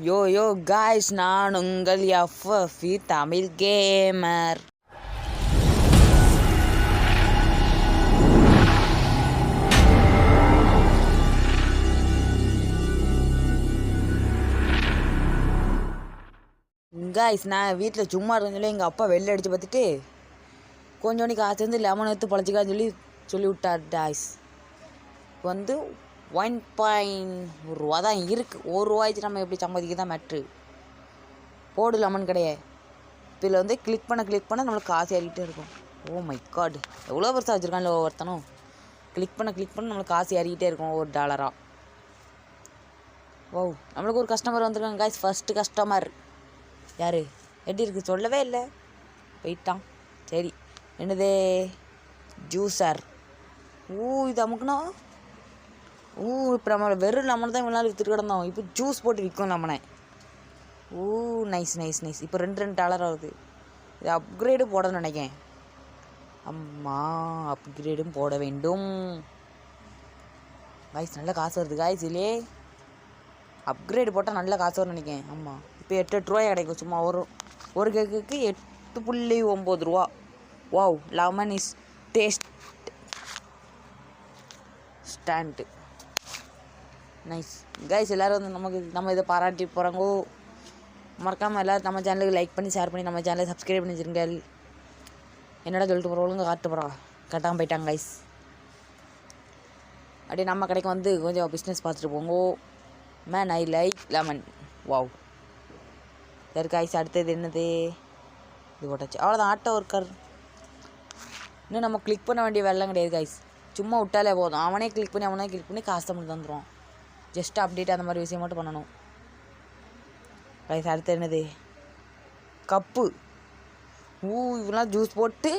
யோ யோ guys, நான் உங்கள் எஃப்எஃபி Tamil gamer. Guys, நான் வீட்டில் சும்மா இருந்தேன். எங்கள் அப்பா வெளில அடித்து பார்த்துட்டு கொஞ்சோண்டி காசு வந்து லெமன் எடுத்து பழச்சிக்கான்னு சொல்லி விட்டார் டாய்ஸ். வந்து 1.1 ரூபா தான் இருக்குது. 1 ரூபாய்க்கு நம்ம எப்படி சம்பாதிக்க தான் மேட்ரு. போடு லெமன் கிடையாது. இதில் வந்து கிளிக் பண்ண நம்மளுக்கு காசு ஏறிக்கிட்டே இருக்கும். ஓ மை காட், எவ்வளோ பெருசாக வச்சுருக்காங்க ஒவ்வொருத்தனும். கிளிக் பண்ண நம்மளுக்கு காசு ஏறிக்கிட்டே இருக்கும் $1. ஓ, நம்மளுக்கு ஒரு கஸ்டமர் வந்துருக்காங்க காய்ஸ். ஃபஸ்ட்டு கஸ்டமர் யார்? எப்படி இருக்குது சொல்லவே இல்லை, போயிட்டான். சரி, என்னது ஜூஸர். இது அமுக்குனா இப்போ நம்ம வெறும் லெமன் தான் இவ்வளோ நாள் விற்றுட்டு கிடந்தோம். இப்போ ஜூஸ் போட்டு விற்கும் லெமனை. நைஸ். இப்போ $2 ஆகுது. இது அப்கிரேடு போடணும்னு நினைக்கேன். அம்மா, அப்கிரேடும் போட வேண்டும் காய்ஸ். நல்ல காசு வருது காய்ஸ். இல்லையே அப்கிரேடு போட்டால் நல்ல காசு வரும்னு நினைக்கேன். ஆமாம், இப்போ $8 கிடைக்கும். சும்மா ஒரு கேக்குக்கு 8.9 ரூபா. Wow, lemon is taste stand. Nice guys. எல்லோரும் வந்து நம்ம இதை பாராட்டி போகிறாங்கோ. மறக்காமல் எல்லோரும் நம்ம சேனலுக்கு லைக் பண்ணி ஷேர் பண்ணி நம்ம சேனலை சப்ஸ்கிரைப் பண்ணி வச்சுருங்க. என்னடா சொல்லிட்டு போகிறவங்க கட்டாமல் போயிட்டாங்க கைஸ். அப்படியே நம்ம கடைக்கு வந்து கொஞ்சம் பிஸ்னஸ் பார்த்துட்டு போங்கோ. Man, I like lemon. Wow. சரி கைஸ், அடுத்தது என்னது? இது போட்டாச்சு, அவ்வளோதான். Auto worker. இன்னும் நம்ம கிளிக் பண்ண வேண்டிய வேலை கிடையாது கைஸ். சும்மா விட்டாலே போதும். அவனே கிளிக் பண்ணி காசு மட்டும் தந்துடுவான். ஜஸ்ட் அப்டேட் அந்த மாதிரி விஷயம் மட்டும் பண்ணணும் கைஸ். அடுத்து என்னது? கப்பு. இவெல்லாம் ஜூஸ் போட்டு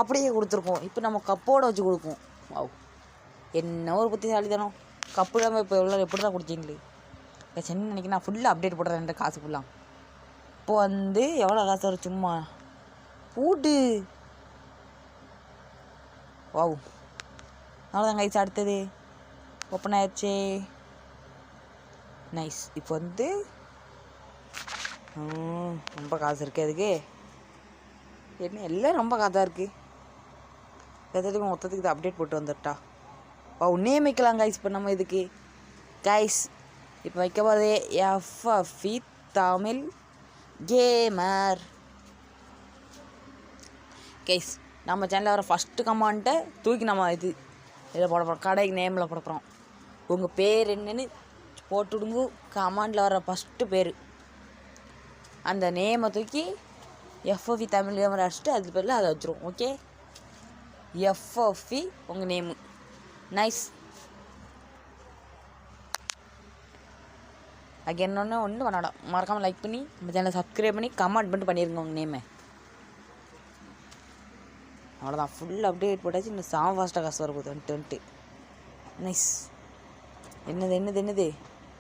அப்படியே கொடுத்துருக்கோம். இப்போ நம்ம கப்போடு வச்சு கொடுப்போம். வாவ், என்ன ஒரு புத்திசாலி தானோ. கப்பு நம்ம இப்போ எப்படி தான் குடிச்சிங்களே என்ன நினைக்கிறேன். ஃபுல்லாக அப்டேட் போடுறேன் காசு ஃபுல்லாக. இப்போ வந்து எவ்வளோ காசு வரும் சும்மா பூட்டு. வாவ், அவ்வளோதான் கைஸ். அடுத்தது ஓப்பன் ஆயிடுச்சு. நைஸ். இப்போ வந்து ரொம்ப காசு இருக்குது அதுக்கு. என்ன எல்லாம் ரொம்ப காசாக இருக்குது. எதுக்கு மொத்தத்துக்கு இது அப்டேட் போட்டு வந்துட்டா. நேமிக்கலாம் கைஸ். இப்போ நம்ம இதுக்கு கைஸ் இப்போ வைக்க போதே எஃப்எஃபி தமிழ் கேமர் கைஸ். நம்ம சேனலில் வர ஃபஸ்ட்டு கமெண்ட்டை தூக்கி நம்ம இதில் போட போகிறோம். கடைக்கு நேமில் போட போகிறோம். உங்கள் பேர் என்னன்னு போட்டுவிடுங்க. கமெண்டில் வர ஃபஸ்ட்டு பேர் அந்த நேமை தூக்கி எஃப்எஃபி தமிழ் கேமரா அடிச்சுட்டு அது பேரில் அதை வச்சுருவோம். ஓகே, எஃப்எஃபி உங்கள் நேமு. நைஸ். அது என்னொன்று ஒன்று பண்ணாடா. மறக்காமல் லைக் பண்ணி நம்ம சேனலை சப்ஸ்கிரைப் பண்ணி கமெண்ட் பண்ணிடுங்க உங்கள் நேமை. அவ்வளோதான், ஃபுல் அப்டேட் போட்டாச்சு. இன்னும் சாம ஃபாஸ்ட்டாக காசு வரப்போகுது. வந்துட்டு நைஸ். என்னது?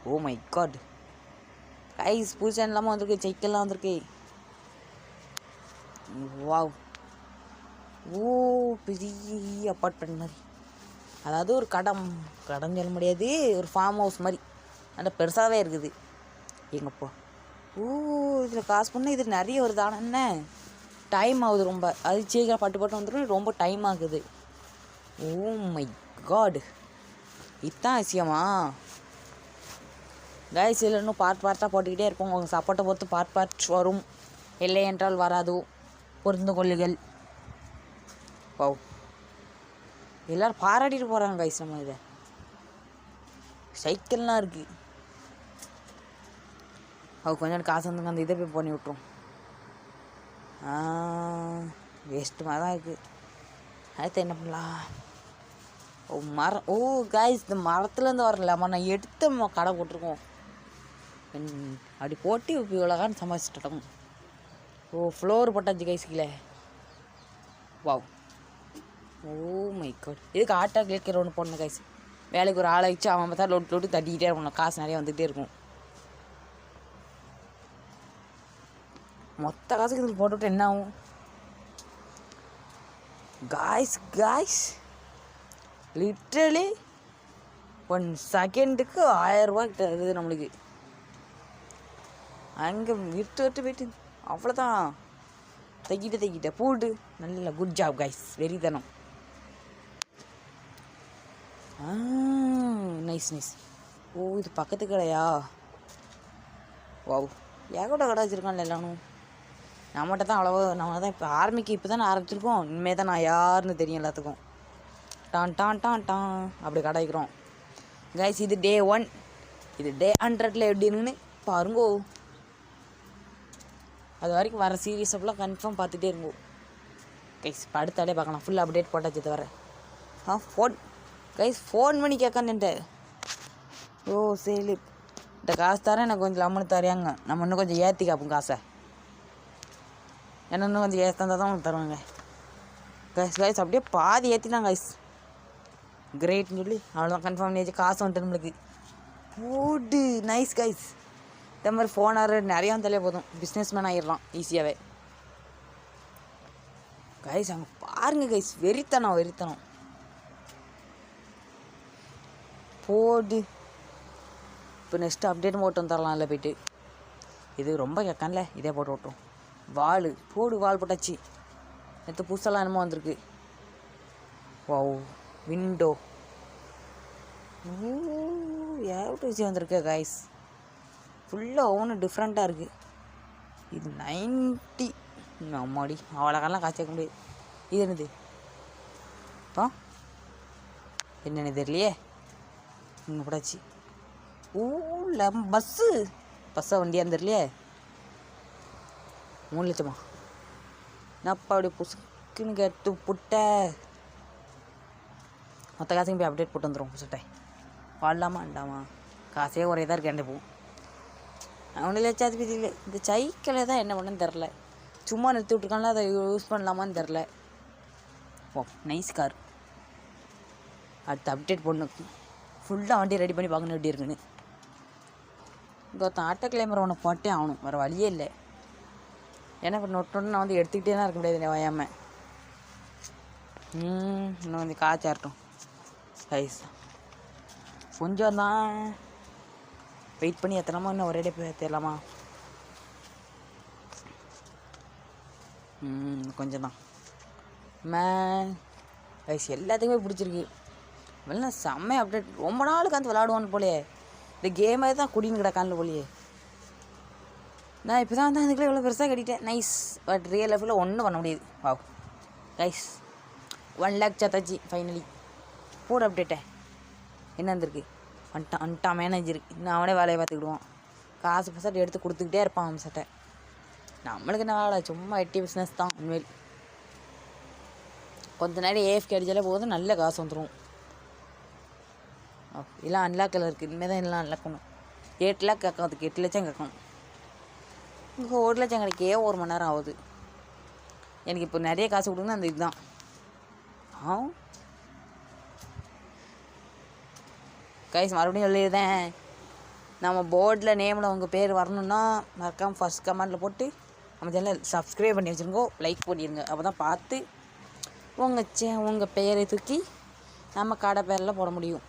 ஓ மை காட் கைஸ், புது சேனல் இல்லாமல் வந்திருக்கு. சைக்கிள்லாம் வந்திருக்கு. வாவ். பெரிய அப்பார்ட்மெண்ட் மாதிரி. அதாவது ஒரு கடன் சொல்ல முடியாது, ஒரு ஃபார்ம் ஹவுஸ் மாதிரி. அந்த பெருசாகவே இருக்குது எங்கப்பா. இதில் காசு பண்ணால் இது நிறைய வருது. ஆனால் என்ன டைம் ஆகுது ரொம்ப. அது சீக்கிரம் பட்டு வந்துடும். ரொம்ப டைம் ஆகுது. ஓ மை காட், இதுதான் விஷயமா கைஸ்? இல்லை, இன்னும் பார்ட்டாக போட்டுக்கிட்டே இருப்போம். உங்கள் சப்போர்ட்டை பொறுத்து பார்ட் வரும். இல்லை என்றால் வராது. பொருந்து கொள்ளுகள். ஓ, எல்லோரும் பாராட்டிட்டு போகிறாங்க கைஸ். நம்ம இதை சைக்கிள்லாம் இருக்குது. கொஞ்சம் காசு வந்து அந்த இதை போய் பண்ணி விட்ரும். வேஸ்ட்டு மாதிரி தான் இருக்குது. அடுத்து என்ன பண்ணலாம்? கைஸ், இந்த மரத்துலேருந்து வர லெமன் நான் எடுத்து கடை போட்டிருக்கோம். அப்படி போட்டு இப்போ இவ்வளோகான்னு சமாளிச்சுட்டோம். ஃப்ளோர் போட்டாச்சு கைஸ் கீழே. வாவ். மை காட், இதுக்கு ஆட்டோ கிளிக்கர் ஒன்று போடணும் கைஸ். வேலைக்கு ஒரு ஆளை வச்சு அவன் பார்த்தா லோட்டு தட்டிக்கிட்டே இருக்கணும். காசு நிறையா வந்துகிட்டே இருக்கும். மொத்த காசுக்கு இதில் போட்டுவிட்டு என்ன ஆகும் காய்ஸ்? லிட்ரலி 1 செகண்டுக்கு 1000 ரூபா கிட்ட இருக்குது நம்மளுக்கு. அங்கே விட்டு போயிட்டு அவ்வளோதான். தைக்கிட்ட போட்டு நல்ல குட் ஜாப் கைஸ். வெறித்தனம். நைஸ். ஓ இது பக்கத்து கடையா? வாவ், ஏகோட கடை வச்சுருக்கான்ல எல்லாரும். நம்மகிட்ட தான் நம்ம தான் இப்போ இப்போ தானே ஆரம்பிச்சிருக்கோம். இனிமேல் தான் நான் யாருன்னு தெரியும் எல்லாத்துக்கும். டான் அப்படி கடை வைக்கிறோம் கைஸ். இது டே 1. இது டே 100 எப்படின்னு பாருங்கோ. அது வரைக்கும் வர சீரியஸ் அப்படிலாம் கன்ஃபார்ம் பார்த்துட்டே இருங்கோ கைஸ். இப்போ அடுத்தாலே பார்க்கலாம். ஃபுல் அப்டேட் போட்டாச்சு தவிர. ஃபோன் கைஸ், ஃபோன் பண்ணி கேட்கான்ட்டு. ஓ சரி, இந்த காசு தரேன் எனக்கு கொஞ்சம் லம்மனு தரையாங்க. நம்ம இன்னும் கொஞ்சம் ஏற்றி காப்போம் காசை. என்ன இன்னும் கொஞ்சம் ஏற்றி தந்தால் தான் உங்களுக்கு தருவாங்க கைஸ். அப்படியே பாதி ஏற்றினா கைஸ். கிரேட்னு சொல்லி அவ்வளோதான் கன்ஃபார்ம் பண்ணியாச்சு. காசு வந்துட்டு நம்மளுக்கு. ஓடு நைஸ் கைஸ். இந்த மாதிரி ஃபோன் நிறையா வந்தாலே போதும், பிஸ்னஸ் மேன் ஆகிடலாம் ஈஸியாகவே கைஸ். அங்கே பாருங்கள் கைஸ், வெறித்தனம் போடு. இப்போ நெக்ஸ்ட்டு அப்டேட் போட்டு வந்துடலாம்ல போய்ட்டு. இது ரொம்ப கேட்கான்ல, இதே போட்டு விட்டோம். வால் போட்டாச்சு. நேற்று புதுசெல்லாம் என்னமோ வந்திருக்கு. வாவ், விண்டோ ஏகப்பட்ட விஷயம் வந்திருக்கு கைஸ். ஃபுல்லாக ஒவ்வொன்றும் டிஃப்ரெண்ட்டாக இருக்குது. இது 90 அம்மாடி, அவ்வளோக்கெல்லாம் காசு கேட்க முடியாது. இது என்னது என்னென்னு தெரியலையே. இங்கே போடாச்சு. பஸ்ஸா வண்டியான்னு தெரியலையே. 3 லட்சமா? என்னப்பா அப்படி புசுக்குன்னு கேட்டு புட்ட. மொத்த காசையும் போய் அப்டேட் போட்டு வந்துடும் புதுசட்டை. வாடலாமா வேண்டாமா? காசே ஒரே தான் இருக்கேன் போகும். ஒன்றும் லட்சாது பீதி இல்லை. இந்த சைக்கிளை தான் என்ன பண்ணுன்னு தெரில. சும்மா நிறுத்தி விட்ருக்காங்களா, அதை யூஸ் பண்ணலாமான்னு தெரில. ஓ நைஸ் கார். அடுத்து அப்டேட் போடணும். ஃபுல்லாக வண்டி ரெடி பண்ணி பார்க்கணும் எப்படி இருக்குன்னு. இங்கே ஒருத்தன் ஆட்டோ கிளைமர் ஒன்று போட்டே ஆகணும், வேறு வழியே இல்லை. ஏன்னா இப்போ நொட்டு நான் வந்து எடுத்துக்கிட்டே தான் இருக்க முடியாது வயாமல். இன்னும் கொஞ்சம் காய்ச்சாரட்டும் கைஸ். கொஞ்சம் தான் வெயிட் பண்ணி எத்தனமோ இன்னும் ஒரே போய் ஏற்றலாமா? கொஞ்சம் தான் கைஸ். எல்லாத்துக்குமே பிடிச்சிருக்கு. வெளில செம்மையாக அப்டேட். ரொம்ப நாளுக்கு வந்து விளாடுவான்னு போலையே. இந்த கேமே தான் குடின்னு கிடக்கான்னு போலையே. நான் இப்போ தான் இதுக்குள்ளே இவ்வளோ பெருசாக கட்டிட்டேன். நைஸ். பட் ரியல் லைஃப்பில் ஒன்றும் பண்ண முடியாது. வாவ் கைஸ், 1 லேக் சத்தாச்சு ஃபைனலி. போடு அப்டேட்டை. என்ன வந்திருக்கு? வந்துட்டான் மேனேஜர். இன்னும் அவனே வேலையை பார்த்துக்கிடுவான். காசு பசட்டை எடுத்து கொடுத்துக்கிட்டே இருப்பான் அவன் சட்டை. நம்மளுக்கு என்ன வேலை, சும்மா எட்டி பிஸ்னஸ் தான் உண்மையில். கொஞ்ச நேரம் ஏஎஃப்கே அடித்தாலே போதும், நல்ல காசு வந்துடும். எல்லாம் அன்லாக்கில் இருக்குது. இனிமேல் தான் எல்லாம் அன்லாக்கணும். 8 லேக் கேட்கும். அதுக்கு 8 லட்சம் கேட்கணும். இங்கே 1 லட்சம் கிடைக்கே 1 மணி நேரம் ஆகுது. எனக்கு இப்போ நிறைய காசு கொடுங்க. அந்த இதுதான் கைஸ். மறுபடியும் சொல்லிடுறேன், நம்ம போர்டில் நேமில் உங்கள் பேர் வரணுன்னா மறக்காமல் ஃபஸ்ட் கமெண்டில் போட்டு நம்ம சேனல் சப்ஸ்கிரைப் பண்ணி வச்சுருங்கோ, லைக் பண்ணிடுங்க. அப்போ தான் பார்த்து உங்கள் பெயரை தூக்கி நம்ம கடை பேரில் போட முடியும்.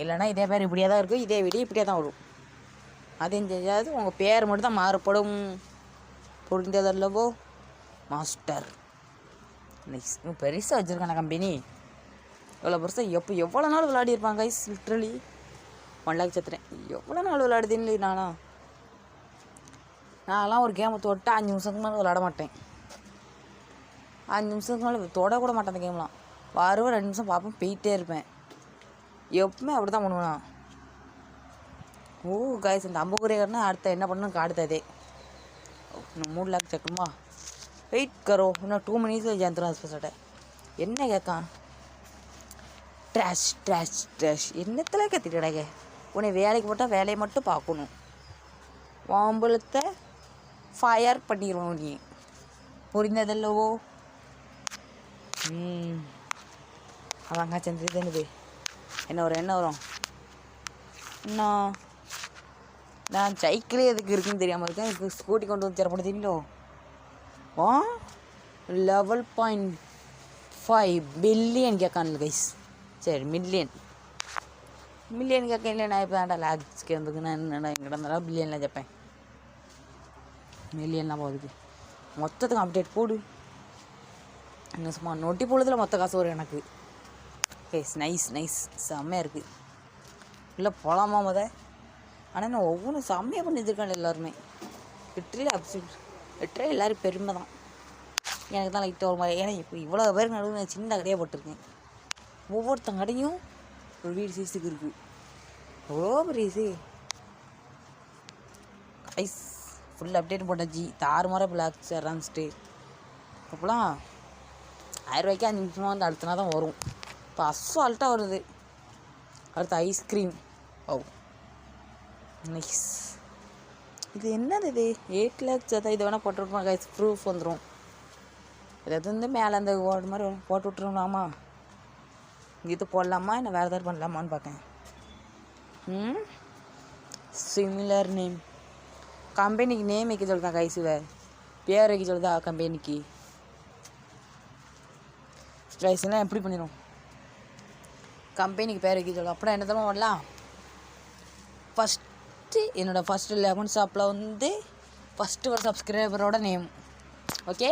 இல்லைன்னா இதே பேர் இப்படியே தான் இருக்கும், இதே வீடியோ இப்படியே தான் வரும். அதையும் தெரியாது, உங்கள் பேர் மட்டும் தான் மாறுபடும். புரிந்ததல்லவோ மாஸ்டர்? நெக்ஸ்ட் பெருசாக வச்சுருக்கான கம்பெனி. எவ்வளோ பெருசாக எவ்வளோ நாள் விளையாடிருப்பாங்க கைஸ். லிட்ரலி 1 லேக் சத்துறேன். எவ்வளோ நாள் விளையாடுதுன்னு நான்லாம் ஒரு கேமை தொட்டு 5 நிமிஷத்துக்கு மேலே விளையாட மாட்டேன். 5 நிமிஷத்துக்கு மேலே தொடக்கூட மாட்டேன் அந்த கேம்லாம். 2 நிமிஷம் பார்ப்பேன், போயிட்டே இருப்பேன். எப்பவுமே அப்படி தான் பண்ணுவேன். கைஸ், இந்த அம்புக்குறையர்னா அடுத்த என்ன பண்ணணும் காடுத்ததே. இன்னும் 3 லேக் சேர்க்கணுமா? வெயிட் கரோ, இன்னும் 2 மினிட்ஸில் ஜெயந்திரம் ஸ்பெஷல்ட்ட என்ன கேட்கான்? ட்ராஷ் என்னத்தில் கத்திட்டாங்க. உன்னை வேலைக்கு போட்டால் வேலையை மட்டும் பார்க்கணும். வாம்பளத்தை ஃபயர் பண்ணிடுவோம் நீ. புரிந்ததல்லவோ? அதாங்க சந்திரது. என்ன வரும் இன்னும் நான் சைக்கிளே எதுக்கு இருக்குன்னு தெரியாமல் இருக்கேன். எனக்கு ஸ்கூட்டி கொண்டு வந்து தரப்பட தெரியுங்களோ. 11.5 பில்லியன் கேட்கான்ல கைஸ். சரி, மில்லியன். மில்லியன் கேட்க இல்லை நான் இப்போ தான்டா லேக்ஸ்க்கு வந்துக்கு நான் என்னடா எங்கிட்ட இருந்தாலும் பில்லியனில் கேட்பேன். மில்லியன்லாம் போகுதுக்கு மொத்தத்துக்கு அப்டேட் போடு. என்ன சும்மா நொட்டி பொழுதில் மொத்த காசு வரும் எனக்கு. எஸ் நைஸ் நைஸ் செம்மையாக இருக்குது. இல்லை போகலாமா ஆனால் நான் ஒவ்வொன்றும் செம்மையாக பண்ணி வச்சுருக்கேன் எல்லாருமே. வெற்றியில் அப்சல்யூட் வெற்றியில் எல்லோரும் பெருமை தான். எனக்கு தான் லைட்டாக ஒரு மாதிரி. ஏன்னா இப்போ இவ்வளோ பேருக்கு நடுவில் நான் சின்ன கடையாக போட்டிருக்கேன். ஒவ்வொருத்தங்க கடையும் ஒரு வீடு சைஸுக்கு இருக்குது. எவ்வளோ பெரிய ஐஸ் ஃபுல் அப்டேட் போட்டாச்சு. தாறுமாற பிளாக் ஆரம்பிச்சிட்டு அப்போலாம் 1000 ரூபாய்க்கு 5 நிமிஷமாக வந்து அடுத்த நாள் தான் வரும். இப்போ அசால்ட்டாக வருது. அடுத்து ஐஸ்கிரீம். ஓ நைஸ். இது என்னது இது 8 lakhs அதான். இது வேணால் போட்டு விட்ருமா கைஸ், ப்ரூஃப் வந்துடும். இதை வந்து மேலே அந்த ஓடு மாதிரி போட்டு விட்ருலாமா? இது போடலாமா இல்லை வேறு ஏதாவது பண்ணலாமான்னு பார்க்கேன். சிமிலர் நேம் கம்பெனிக்கு நேம் வைக்க சொல்லுதான் கைஸுவை, பேர் வைக்க சொல்லுதா கம்பெனிக்கு. ஸ்ட்ரைஸ்லாம் எப்படி பண்ணிடும்? கம்பெனிக்கு பேர் வைக்க சொல்லுது. அப்படின்னா என்ன தரமா பண்ணலாம்? ஃபஸ்ட்டு என்னோடய ஃபஸ்ட்டு லெமன் ஷாப்பில் வந்து ஃபஸ்ட்டு ஒரு சப்ஸ்கிரைபரோட நேம். ஓகே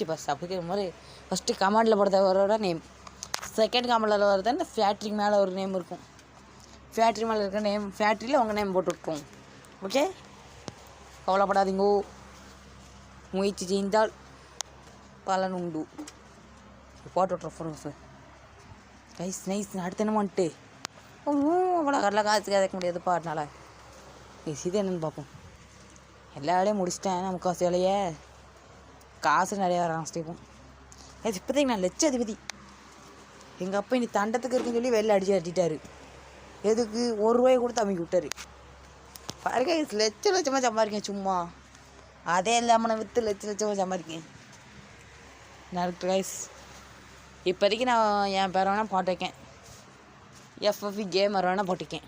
இப்போ சப்ஸ்கிரைபர் மாதிரி ஃபஸ்ட்டு கமெண்டில் போடுறவரோட நேம், செகண்ட் கமெண்டில் வருது இந்த ஃபேக்ட்ரிக்கு மேலே ஒரு நேம் இருக்கும். ஃபேக்ட்ரி மேலே இருக்கிற நேம், ஃபேக்ட்ரியில் உங்கள் நேம் போட்டு விட்ருவோம். ஓகே கவலைப்படாதீங்கோ, முயற்சி செய்தால் பலன் உண்டு. போட்டு விட்றோம் ப்ரூஃப். Nice nice. அடுத்து என்ன வந்துட்டு அவ்வளோ கடலை காசு கேட்க முடியாதுப்பா. அதனால இது என்னென்னு பார்ப்போம். எல்லா வேலையும் முடிச்சிட்டேன். நமக்கு காசு வேலையே காசு நிறையா வர ஆரம்பிச்சிருப்போம். இப்போதைக்கு நான் லட்சாதிபதி. எங்கள் அப்பா இனி தண்டத்துக்கு இருக்குன்னு சொல்லி வெளில அடிச்சு அடிட்டாரு. எதுக்கு? 1 ரூபாயை கொடுத்து அமைக்கி விட்டாரு. பாருங்க லட்சமாக சம்பாதிக்கேன் சும்மா. அதே இல்லாமல் நான் விற்று லட்சமாக சம்பாதிக்கேன். நறுக்கு கைஸ். இப்போதைக்கு நான் என் பேரை வேணால் போட்டு வைக்கேன். எஃப்எஃபி கேமர் வேணால் போட்டிருக்கேன்.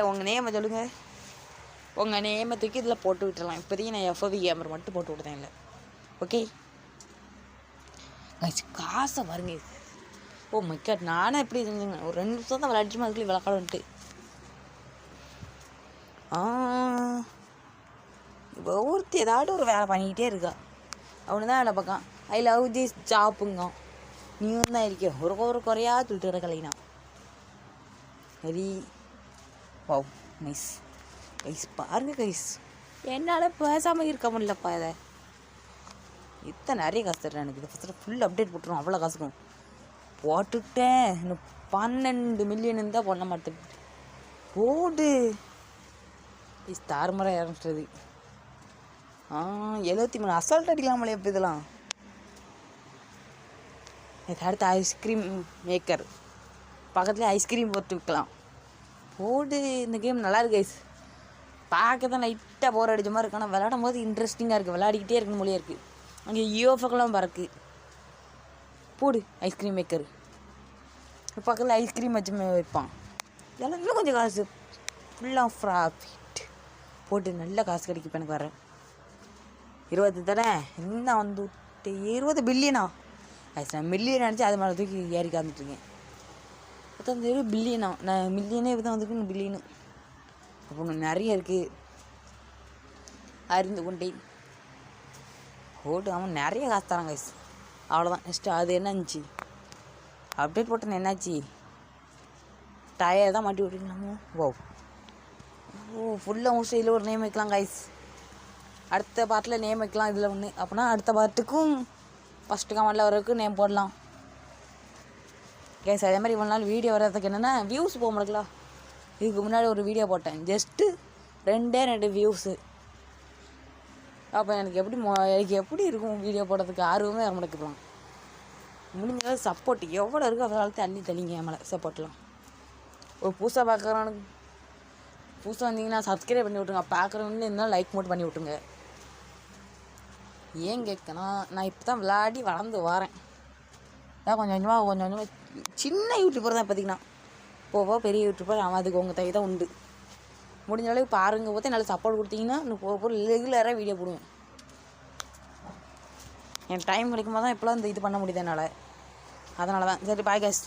உங்கள் நேமை சொல்லுங்கள். உங்கள் நேமை தூக்கி இதில் போட்டு விட்டுடலாம். இப்போதைக்கு நான் எஃப்எஃபி கேமர் மட்டும் போட்டு விட்டுதேன் இல்லை. ஓகே கைஸ் காசை பாருங்க. ஓ மை காட், நானே எப்படி செஞ்சுங்க. ஒரு 2 நிமிஷம் தான் விளையாடிச்சுமா அதுக்குள்ளே விளக்காடுன்ட்டு. ஒவ்வொருத்தி ஏதாட்டு ஒரு வேலை பண்ணிக்கிட்டே இருக்கா. அவனு தான் வேலை பார்க்கான். I love this ஜாப்புங்க. நீயும் தான் இருக்க ஒரு குறையா சொல்லிட்டு வர கலைனா. சரி வாவ் நைஸ் கைஸ். பாருங்க கைஸ், என்னால் பேசாமல் இருக்க முடியலப்பா. இதை இத்தனை நிறைய காசு தர்றேன் எனக்கு. இதை ஃபஸ்ட்டு ஃபுல் அப்டேட் போட்டுருவோம். அவ்வளோ காசுக்கும் போட்டுக்கிட்டேன். இன்னும் 12 மில்லியன் தான் பண்ண மாட்டேன். போடு தாறுமாற ஆரம்பிச்சிட்டது. 73 அசால்ட் அடிக்கலாமலே இப்போ இதெல்லாம். இதுக்கு அடுத்து ஐஸ்கிரீம் மேக்கர் பக்கத்துலேயே ஐஸ்கிரீம் போட்டு விற்கலாம். போடு இந்த கேம் நல்லா இருக்கு கைஸ். பார்க்க தான் லைட்டாக போர் அடித்த மாதிரி இருக்கு. ஆனால் விளையாடும் போது இன்ட்ரெஸ்டிங்காக இருக்குது. விளையாடிக்கிட்டே இருக்கணும் மொழியாக இருக்குது. அங்கே யோஃபக்கெல்லாம் பறக்கு. போடு ஐஸ்கிரீம் மேக்கர். பக்கத்தில் ஐஸ்கிரீம் வச்சு வைப்பான். இதெல்லாம் இன்னும் கொஞ்சம் காசு ஃபுல்லாக ப்ராஃபிட் போட்டு நல்ல காசு கிடைக்கும். எனக்கு வரேன் 20 தரேன். இன்னும் வந்து 20 பில்லியனா? ஆயிடுச்சு. நான் மில்லியன் நினச்சி அது மேலே தூக்கி ஏறி காமிட்டுருக்கேன். 20 பில்லியனா? நான் மில்லியனே இப்போ தான் வந்துருக்கு. பில்லியனு அப்போ ஒன்று நிறைய இருக்குது. அறிந்து கொண்டேன். ஓட்டு அவன் நிறைய காசு தரான் கைஸ். அவ்வளோதான். நெக்ஸ்ட்டு அது என்னாச்சு அப்டேட் போட்டேன்னு என்னாச்சு? டயர் தான் மாட்டி விட்டுருக்கலாமோ? ஓ ஃபுல்லாக மோஸ்ட் இதில் ஒரு நேம் வைக்கலாம் கைஸ். அடுத்த பார்ட்டில் நேம் வைக்கலாம் இதில் ஒன்று. அப்படின்னா அடுத்த பார்ட்டுக்கும் ஃபஸ்ட்டு கமெண்டில் வரதுக்கு நேம் போடலாம் கைஸ். அதே மாதிரி இவ்வளோ நாள் வீடியோ வர்றதுக்கு என்னென்னா வியூஸ் போக மாட்டேங்களா. இதுக்கு முன்னாடி ஒரு வீடியோ போட்டேன், ஜஸ்ட்டு 2 வியூஸு. அப்போ எனக்கு எப்படி இருக்கும் வீடியோ போடுறதுக்கு ஆர்வமே வர மாட்டேக்கலாம். முடிஞ்ச சப்போர்ட் எவ்வளோ இருக்கோ அவ்வளோ தள்ளிங்க மேலே சப்போர்ட்லாம். ஒரு புதுசாக பார்க்குறவனுக்கு புதுசாக வந்தீங்கன்னா சப்ஸ்கிரைப் பண்ணி விட்ருங்க. பார்க்குறவங்க இருந்தாலும் லைக் மட்டும் பண்ணி விட்ருங்க. ஏன் கேட்கனா, நான் இப்போ தான் விளையாடி வளர்ந்து வரேன். அதான் கொஞ்சம் சின்ன யூடியூபர் தான் பார்த்திங்கன்னா. போக பெரிய யூடியூபர் அவன் அதுக்கு உங்கள் தான் உண்டு. முடிஞ்ச அளவுக்கு பாருங்க போதே நல்லா சப்போர்ட் கொடுத்தீங்கன்னா இன்னும் போக ரெகுலராக வீடியோ போடுவேன். என் டைம் கிடைக்கும் போது தான் இப்போலாம் இது பண்ண முடியுது என்னால். அதனால தான். சரி பாய் கைஸ்.